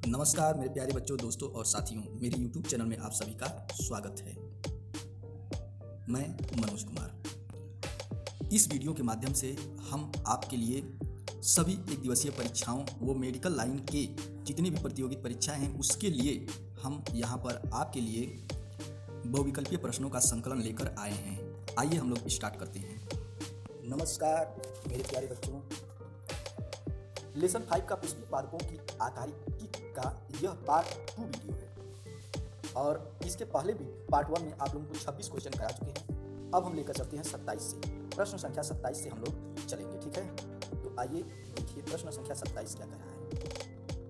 नमस्कार मेरे प्यारे बच्चों, दोस्तों और साथियों, मेरे YouTube चैनल में आप सभी का स्वागत है। मैं मनोज कुमार। इस वीडियो के माध्यम से हम आपके लिए सभी एक दिवसीय परीक्षाओं वो मेडिकल लाइन के जितनी भी प्रतियोगित परीक्षाएं हैं उसके लिए हम यहाँ पर आपके लिए बहुविकल्पीय प्रश्नों का संकलन लेकर आए हैं। आइए हम लोग स्टार्ट करते हैं। नमस्कार मेरे प्यारे बच्चों, लेसन 5 का पुष्पी पादपों की आकारिकी का यह पार्ट 2 वीडियो है और इसके पहले भी पार्ट 1 में आप लोगों को 26 क्वेश्चन करा चुके हैं। अब हम लेकर चलते हैं 27 से, प्रश्न संख्या 27 से हम लोग चलेंगे, ठीक है। तो आइए देखिए प्रश्न संख्या 27 क्या कह रहा है।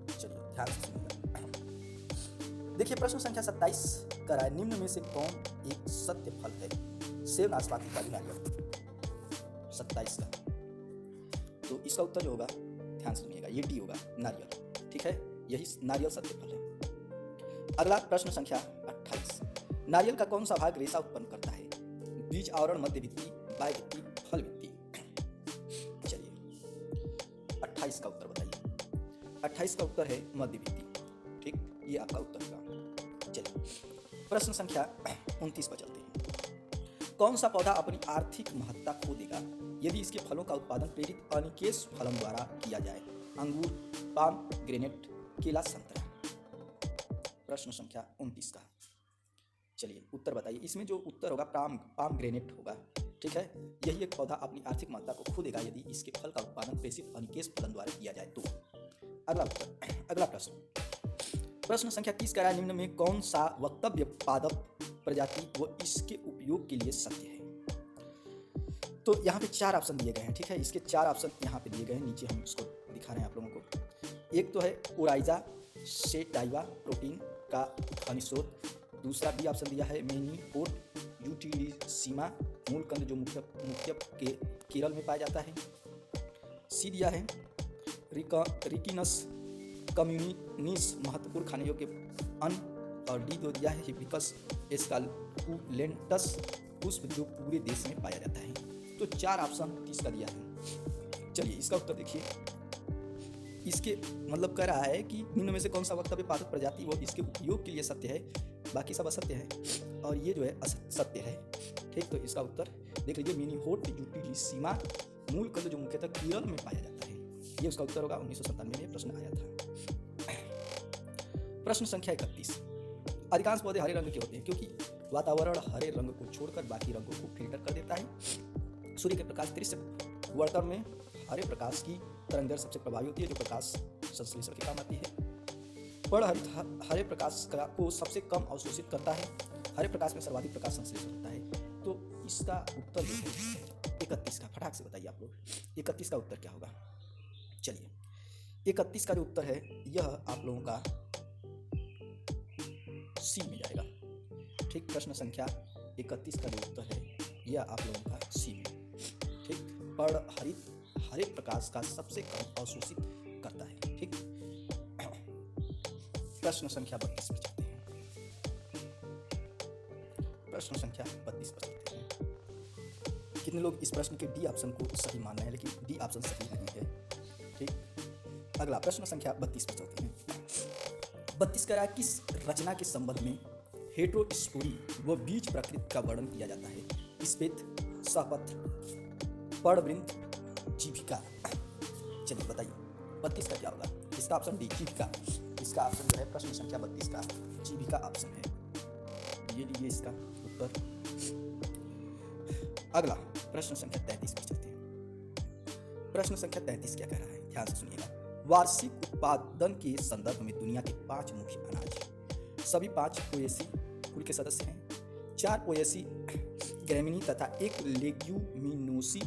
चलिए ध्यान से सुनिएगा। देखिए प्रश्न संख्या 27 कह रहा है, निम्न में से कौन एक सत्य फल है? सेब, नाशपाती, काजू, नारियल। 27 का तो इसका उत्तर जो होगा, ध्यान सुनिएगा, ये डी होगा, नारियल, ठीक है। यही नारियल सत्य फल है। अगला प्रश्न संख्या 28, नारियल का कौन सा भाग रेशा उत्पन्न करता है? बीज आवरण, मध्य भित्ति, बाह्य भित्ति, फल भित्ति। चलिए 28 का उत्तर बताइए। 28 का उत्तर है मध्य भित्ति, ठीक, ये आपका उत्तर होगा। चलिए प्रश्न संख्या 29 पर चलते हैं। कौन सा पौधा अपनी आर्थिक महत्ता खो देगा यदि इसके फलों का उत्पादन प्रेरित अनिकेश फलन द्वारा किया जाए? अंगूर, पाम, ग्रेनेट, केला, संतरा। प्रश्न संख्या 29 का चलिए उत्तर बताइए। इसमें जो उत्तर होगा पाम ग्रेनेट होगा, ठीक है। यही एक पौधा अपनी आर्थिक महत्ता को खो देगा यदि इसके फल का उत्पादन प्रेषित अनिकेश फलन द्वारा किया जाए तो। अगला प्रश्न संख्या 30 का है, निम्न में कौन सा वक्तव्य पादप प्रजाति व इसके उपयोग के लिए सत्य है? तो यहाँ पे 4 ऑप्शन दिए गए हैं, ठीक है। इसके 4 ऑप्शन यहाँ पे दिए गए हैं, नीचे हम उसको दिखा रहे हैं आप लोगों को। एक तो है ओराइजा सेटाइवा प्रोटीन का खनिज स्रोत। दूसरा बी ऑप्शन दिया है मेनीपोट यूटिलिसिमा, मूल कंद जो मुख्य के केरल में पाया जाता है। सी दिया है रिकिनस कम्युनिस, महत्वपूर्ण खाने योग्य अन्न। और डी दो दिया है हिबिस्कस एस्कापुलेंटस, पुष्प जो पूरे देश में पाया जाता है। तो 4 ऑप्शन किसका दिया है? चलिए इसका उत्तर देखिए। इसके मतलब कह रहा है कि निम्न में से कौन सा वक्तव्य पादप प्रजाति वो इसके उपयोग के लिए सत्य है, बाकी सब असत्य है और ये जो है असत्य है, ठीक। तो इसका उत्तर देख लीजिए, मेनीपोट यूटिलिसिमा, मूल कंद जो मुख्यतः केरल में पाया जाता है, ये उसका उत्तर होगा। 1997 में प्रश्न आया था। प्रश्न संख्या 31, अधिकांश पौधे हरे रंग के होते हैं क्योंकि वातावरण हरे रंग को छोड़कर बाकी रंगों को फिल्टर कर देता है। सूर्य के प्रकाश दृश्य वर्तन में हरे प्रकाश की तरंगदैर्घ्य सबसे प्रभावी होती है जो प्रकाश संश्लेषण के काम आती है। पर्ण हरे प्रकाश को सबसे कम अवशोषित करता है। हरे प्रकाश में सर्वाधिक प्रकाश संश्लेषण होता है। तो इसका उत्तर जो है 31 का, फटाक से बताइए आप लोग 31 का उत्तर क्या होगा। चलिए 31 का जो उत्तर है यह आप लोगों का सी में जाएगा, ठीक। प्रश्न संख्या 31 का जो उत्तर है यह आप लोगों का सी में, ठीक। पर्ण हरे प्रकाश का सबसे कम अवशोषित करता है, ठीक। प्रश्न संख्या 32 पर चलते हैं। प्रश्न संख्या 32 पर चलते हैं। कितने लोग इस प्रश्न के डी ऑप्शन को सही मान रहे हैं, लेकिन डी ऑप्शन सही नहीं है, ठीक। अगला प्रश्न संख्या 32 पर चलते हैं। 32 कह रहा है, किस रचना के संबंध में हेटेरोस्पोरी व बीज प्रकृति का वर्णन किया जाता है? श्वेत, सहपत्र, पर्णवृंत, जीविका। चलिए बताइए 32 का क्या होगा। इसका ऑप्शन डी जीविका, इसका ऑप्शन जो है प्रश्न संख्या 32 का जीविका ऑप्शन है। ये लीजिए इसका उत्तर। अगला प्रश्न संख्या 33 पर चलते हैं। प्रश्न संख्या 33 क्या कह रहा है, ध्यान से सुनिएगा। वार्षिक उत्पादन के संदर्भ में दुनिया के 5 मुख्य अनाज, सभी 5 पोएसी कुल के सदस्य हैं। 4 पोएसी ग्रेमिनी तथा 1 लेग्यूमिनोसी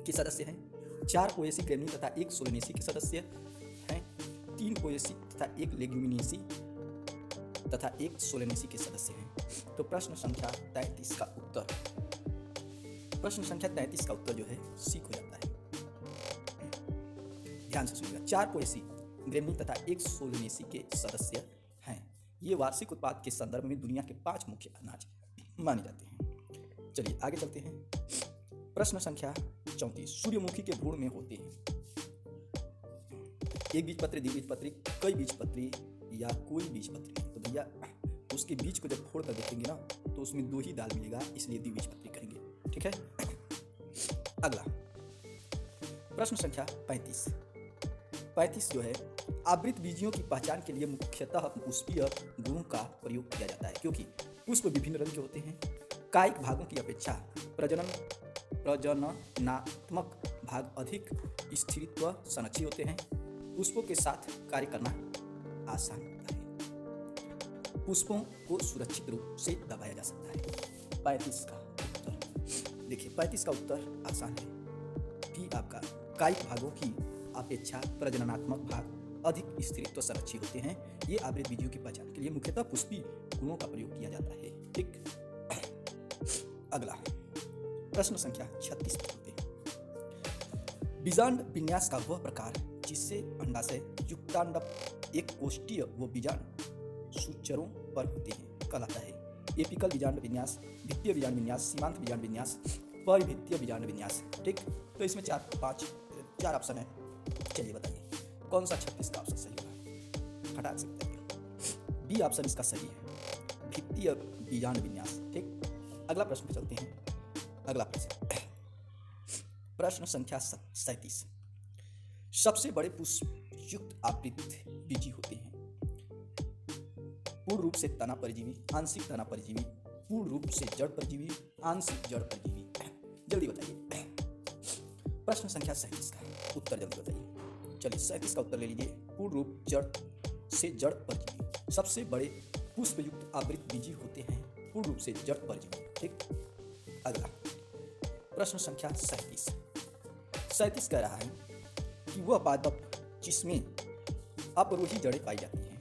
के सदस्य हैं। 4 पोएसी ग्रेमिनी तथा 1 सोलेनेसी के सदस्य हैं। 3 पोएसी तथा 1 लेग्यूमिनेसी तथा 1 सोलेनेसी के सदस्य हैं। तो प्रश्न संख्या 33 का उत्तर, प्रश्न संख्या 33 का उत्तर जो है सी हो जाता है। ध्यान से सुनिएगा, 4 पोएसी ग्रेमिनी तथा 1 सोलेनेसी के सदस्य हैं। ये वार्षिक उत्पाद के संदर्भ में दुनिया के 5 मुख्य अनाज माने जाते हैं। चलिए आगे चलते हैं। प्रश्न संख्या 34, सूर्यमुखी के भ्रूण में होते हैं एक बीजपत्री, द्विबीजपत्री, कई बीजपत्री या कोई बीजपत्री नहीं, तो भैया उसके बीज को जब फोड़ कर देखेंगे ना तो उसमें 2 ही दाल मिलेगा, इसलिए द्विबीजपत्री करेंगे। ठीक है। अगला प्रश्न संख्या 35। 35 जो है, आवृत बीजियों की पहचान के लिए मुख्यतः पुष्पीय गुणों का प्रयोग किया जाता है, क्योंकि पुष्प विभिन्न रंग के होते हैं। कायिक भागों की अपेक्षा प्रजननात्मक भाग अधिक स्थिरत्व संरक्षित होते हैं। पुष्पों के साथ कार्य करना आसान होता है। पुष्पों को सुरक्षित रूप से दबाया जा सकता है। 35 का उत्तर देखिए, 35 का उत्तर आसान है कि आपका कायिक भागों की अपेक्षा प्रजननात्मक भाग अधिक स्थिरत्व संरक्षित होते हैं। ये आवृत बीजियों की पहचान के लिए मुख्यतः पुष्पीय गुणों का प्रयोग किया जाता है। ठीक। अगला प्रश्न संख्या 36 पर होते हैं। बीजांड विन्यास का वह प्रकार जिससे अंडाशय युक्तांडप एक कोष्ठीय व बीजांड सूचरों पर होते हैं कहलाता है। एपिकल बीजांड विन्यास, भित्तीय बीजांड विन्यास, सीमांत बीजांड विन्यास, परिभित्तीय बीजांड विन्यास। ठीक। तो इसमें 4 ऑप्शन है। चलिए बताइए कौन सा 36 का ऑप्शन सही होगा, हटा सकते हैं। बी ऑप्शन इसका सही है, भित्तीय बीजांड विन्यास। ठीक। अगला प्रश्न पे चलते हैं। अगला प्रश्न संख्या 37। सबसे बड़े पुष्प युक्त आवृत बीजी होते हैं। पूर्ण रूप से तना परजीवी, आंशिक तना परजीवी, पूर्ण रूप से जड़ परजीवी, आंशिक जड़ परजीवी। जल्दी बताइए। प्रश्न संख्या 37 का उत्तर जल्दी बताइए। चलिए 37 का उत्तर ले लीजिए। पूर्ण रूप जड़ से जड़ परजीवी। सबसे बड़े पुष्प युक्त आवृत बीजी होते हैं पूर्ण रूप से जड़ परजीवी। ठीक। अगला प्रश्न संख्या 37 कह रहा है कि वह पादप जिसमें अपरोही जड़ें पाई जाती हैं।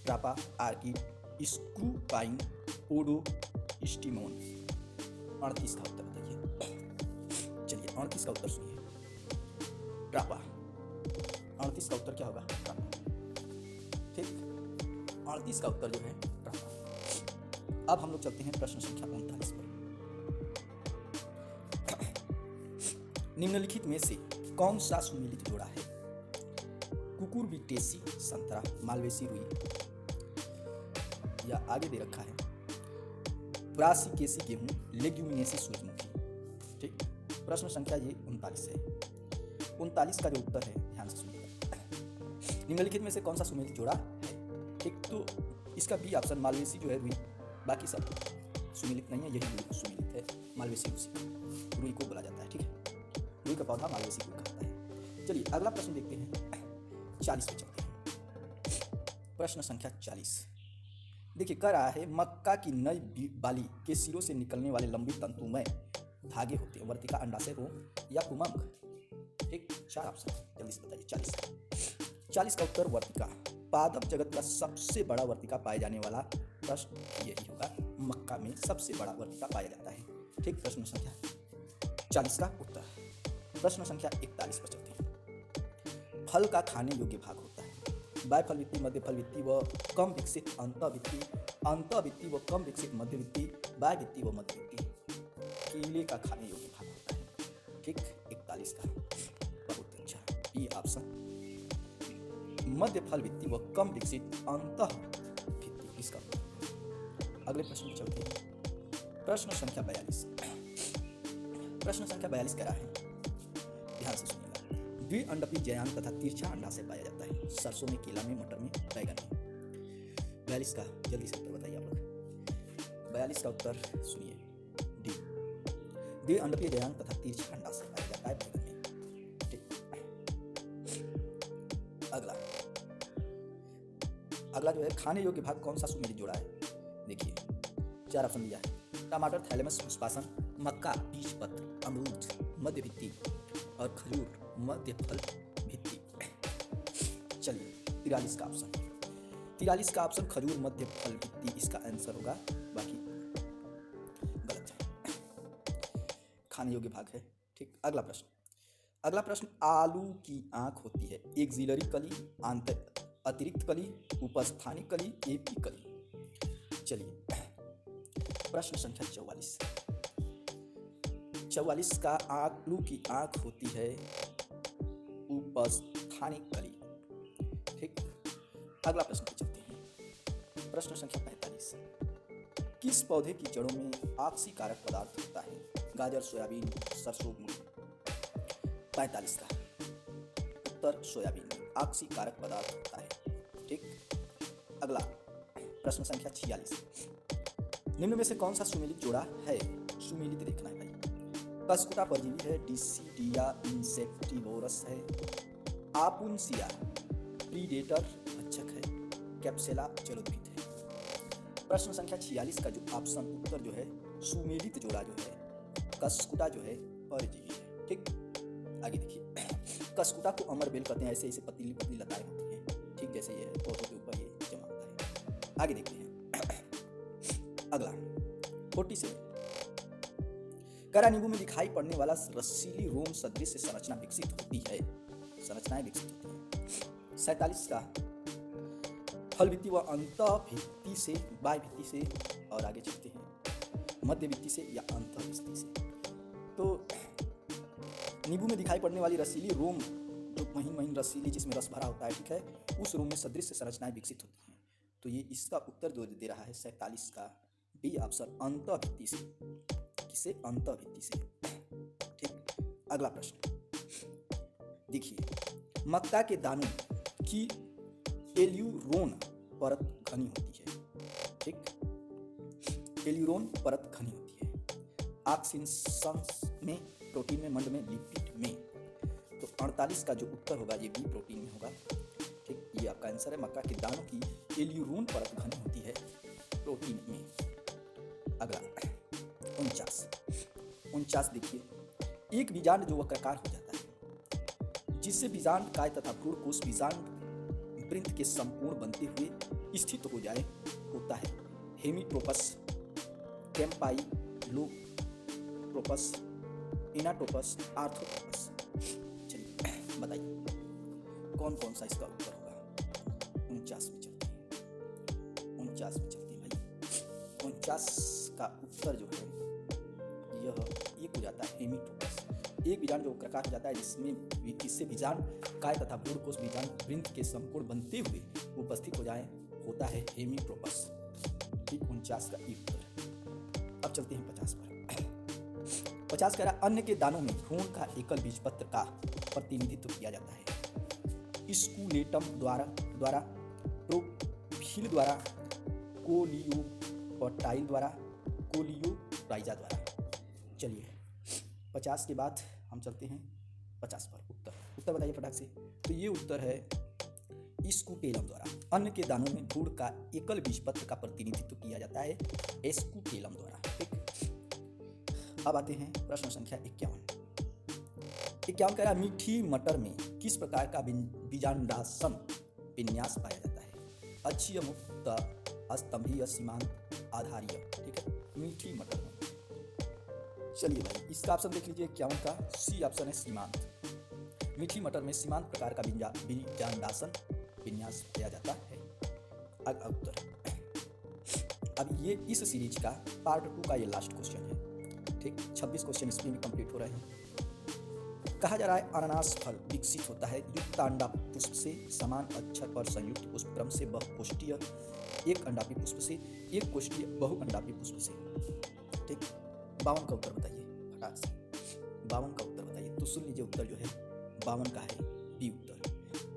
Trapa, orchid, स्क्रूपाइन, ओडोस्टिमोन। 38 का उत्तर बताइए। चलिए 38 का उत्तर सुनिए। ट्रापा। 38 का उत्तर क्या होगा? ट्रापा। ठीक। 38 का उत्तर जो है ट्रापा। अब हम लोग चलते हैं प्रश्न संख्या 39 पर। निम्नलिखित में से कौन सा सुमेलित जोड़ा है? कुकुरबिटेसी संतरा, मालवेसी रुई, या आगे दे रखा है ब्रासिकेसी गेहूं, लेग्यूमिनेसी सूरजमुखी। ठीक। प्रश्न संख्या ये 39 है। 39 का जो उत्तर है ध्यान से सुनिएगा। निम्नलिखित में से कौन सा सुमेलित जोड़ा है? ठीक। तो इसका बी ऑप्शन मालवेसी जो है रुई, बाकी सब सुमेलित नहीं है, यही सुमेलित है। मालवेसी रुई को बोला जाता है। ठीक है। रुई का पौधा मालवेसी को कहता है। चलिए अगला प्रश्न देखते हैं। 40 पे चलते हैं। प्रश्न संख्या 40 देखिए, कह रहा है मक्का की नई बाली के सिरों से निकलने वाले लंबी तंतुमय धागे होते हैं। वर्तिका, अंडाशय, रोम या पुमंग। ठीक। 4 ऑप्शन जल्दी से बताइए। 40 का उत्तर वर्तिका। पादप जगत का सबसे बड़ा वर्तिका पाए जाने वाला प्रश्न यही होगा। मक्का में सबसे बड़ा वर्तिका पाया जाता है। ठीक। प्रश्न संख्या 40 का उत्तर। प्रश्न संख्या 41 पर चलते हैं। फल का खाने योग्य भाग होता है। बायफलवित्ती, मध्यफलवित्ती व कम विकसित अंतःवित्ती, अंतःवित्ती व कम विकसित मध्यवित्ती, बायवित्ती व मध्यवित्ती। केले का खाने योग्य भाग होता है। ठीक। 41 का बहुत अच्छा ये ऑप्शन, मध्यफलवित्ती व कम विकसित अंतःवित्ती इसका। अगले प्रश्न पर चलते हैं। प्रश्न संख्या 42। प्रश्न संख्या 42 कह रहा है, ध्यान से सुनिएगा। द्विअंडपी जयांग तथा तिरछा अंडाशय पाया जाता है। सरसों में, केला में, मटर में, बैगन में। 42 का जल्दी से उत्तर बताइए आप लोग। 42 का उत्तर सुनिए, डी। द्विअंडपी जयांग तथा तिरछा अंडाशय पाया जाता है बैगन में। ठीक। अगला जो है खाने योग्य भाग कौन सा सुमेलित जोड़ा है? देखिए 4 ऑप्शन दिया है। टमाटर, थैलेमस, पुष्पासन, मक्का, बीजपत्र, अमरूद, मध्यभित्ति और खजूर, मध्य फल भित्ति। चलिए 43 का ऑप्शन। 43 का ऑप्शन खजूर, मध्य फल भित्ति इसका आंसर होगा, बाकी गलत है। खाने योग्य भाग है। ठीक। अगला प्रश्न आलू की आंख होती है। एक्सिलरी कली, अतिरिक्त कली, उपस्थानिक कली, एपी कली। चलिए प्रश्न संख्या 44 का आलू की आंख होती है उपस्थानिक कली। अगला प्रश्न पे चलते हैं। प्रश्न संख्या 45। किस पौधे की जड़ों में ऑक्सीकारक पदार्थ होता है? गाजर, सोयाबीन, सरसों, मूंग। 45 का उत्तर सोयाबीन में ऑक्सीकारक पदार्थ होता है। ठीक। अगला प्रश्न संख्या 46। निम्न में से कौन सा सुमेलित जोड़ा है? सुमेलित देखना है भाई। कस्कुटा परजीवी है, डिसिडिया इंसेक्टिवोरस है, आपुंसिया प्रीडेटर भक्षक है, कैप्सेला जलोदभित है। प्रश्न संख्या 46 का जो ऑप्शन उत्तर जो है सुमेलित जोड़ा जो है कस्कुटा जो है परजीवी है। ठीक। आगे देखिए, कस्कुटा को अमर बेल कहते हैं। ऐसे ऐसे पतली पतली लताएं होती हैं, ठीक जैसे ये पौधों के ऊपर ये जमा होता है। आगे देखते हैं। अगला 47। करा नींबू में दिखाई पड़ने वाला रसीली रोम सदृश संरचना विकसित होती है। संरचनाएं विकसित होती हैं। 47 का फल भित्ति व अंत भित्ति से, बाह्य भित्ति से, और आगे चलते हैं मध्य भित्ति से या अंत भित्ति से। तो नींबू में दिखाई पड़ने वाली रसीली रोम, जो महीन महीन रसीली जिसमें रस भरा होता है, ठीक है, उस रोम में सदृश संरचनाएं विकसित होती हैं। तो ये इसका उत्तर जो दे रहा है 47 का डी ऑप्शन, अंत भित्ति से। किसे? अंत भित्ति से। ठीक। अगला प्रश्न देखिए, मक्का के दानों की एल्यूरोन परत घनी होती है। ठीक। एल्यूरोन परत घनी होती है। ऑक्सीजन में, प्रोटीन में, मंड में, लिपिड में। तो 48 का जो उत्तर होगा ये बी प्रोटीन में होगा। ठीक। ये आपका आंसर है। मक्का के दानों की एल्यूरोन परत घनी होती है प्रोटीन में। अगला 49 देखिए, एक बीजांड जो वक्राकार हो जाता है, जिससे बीजांड काय तथा भ्रूण कोश बीजांड वृंत के संपूर्ण बनते हुए स्थित हो जाए, होता है हेमिट्रोपस, कैम्पाइलोट्रोपस, इनाट्रोपस, आर्थ्रोट्रोपस। चलिए बताइए कौन कौन सा इसका उत्तर होगा। 49 में चलते हैं। 49 में चलते हैं भाई। 49 का उत्तर जो है यह एक हो जाता है हेमिट्रोपस। एक बीजांड जो वक्राकार हो जाता है, जिससे बीजांड काय तथा भ्रूण कोश बीजांड वृंत के संपूर्ण बनते हुए उपस्थित हो जाए, होता है हेमिट्रोपस। ठीक। 49 का एक उत्तर। अब चलते हैं 50 पर। 50 कह रहा, अन्य के दानों में भ्रूण का एकल बीजपत्र का प्रतिनिधित्व किया जाता है। स्कूलेटम द्वारा, प्रोफिल द्वारा, कोलियोपटाइल द्वारा, कोलियोराइजा द्वारा। चलिए 50 के बाद हम चलते हैं 50 पर। उत्तर बताइए फटाक से। तो ये उत्तर है स्कूटेलम द्वारा। अन्न के दानों में भ्रूण का एकल बीजपत्र का प्रतिनिधित्व किया जाता है स्कूटेलम द्वारा। ठीक। अब आते हैं प्रश्न संख्या 51 कह रहा, मीठी मटर में किस प्रकार का बीजांडासन विन्यास पाया जाता है? अक्षीय, मुक्त, स्तंभीय, सीमांत, आधारीय। ठीक है, मीठी मटर में। चलिए भाई, इसका ऑप्शन देख लीजिए 51 का सी ऑप्शन है सीमांत। मीठी मटर में सीमांत प्रकार का बीजांडासन विन्यास किया जाता है। अगला उत्तर। अब ये इस सीरीज का पार्ट 2 का ये लास्ट क्वेश्चन है। ठीक। 26 क्वेश्चन इसमें भी कंप्लीट हो रहे हैं। कहा जा रहा है अनानास फल विकसित होता है युक्तांडा पुष्प से, समान अक्षर पर संयुक्त पुष्प क्रम से, बहुकोष्ठीय एक अंडापी पुष्प से, एक कोष्ठीय बहुअंडापी पुष्प से। ठीक। 52 का उत्तर बताइए फटाक से। 52 का उत्तर बताइए। तो सुन लीजिए, उत्तर जो है 52 का है बी उत्तर।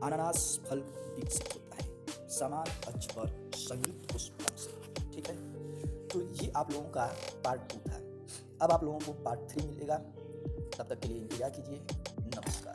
अनानास फल विकसित होता है समान अक्ष पर संयुक्त पुष्प क्रम से। ठीक है। तो ये आप लोगों का पार्ट 2 था। अब आप लोगों को पार्ट 3 मिलेगा। तब तक के लिए इंतजार कीजिए। नमस्कार।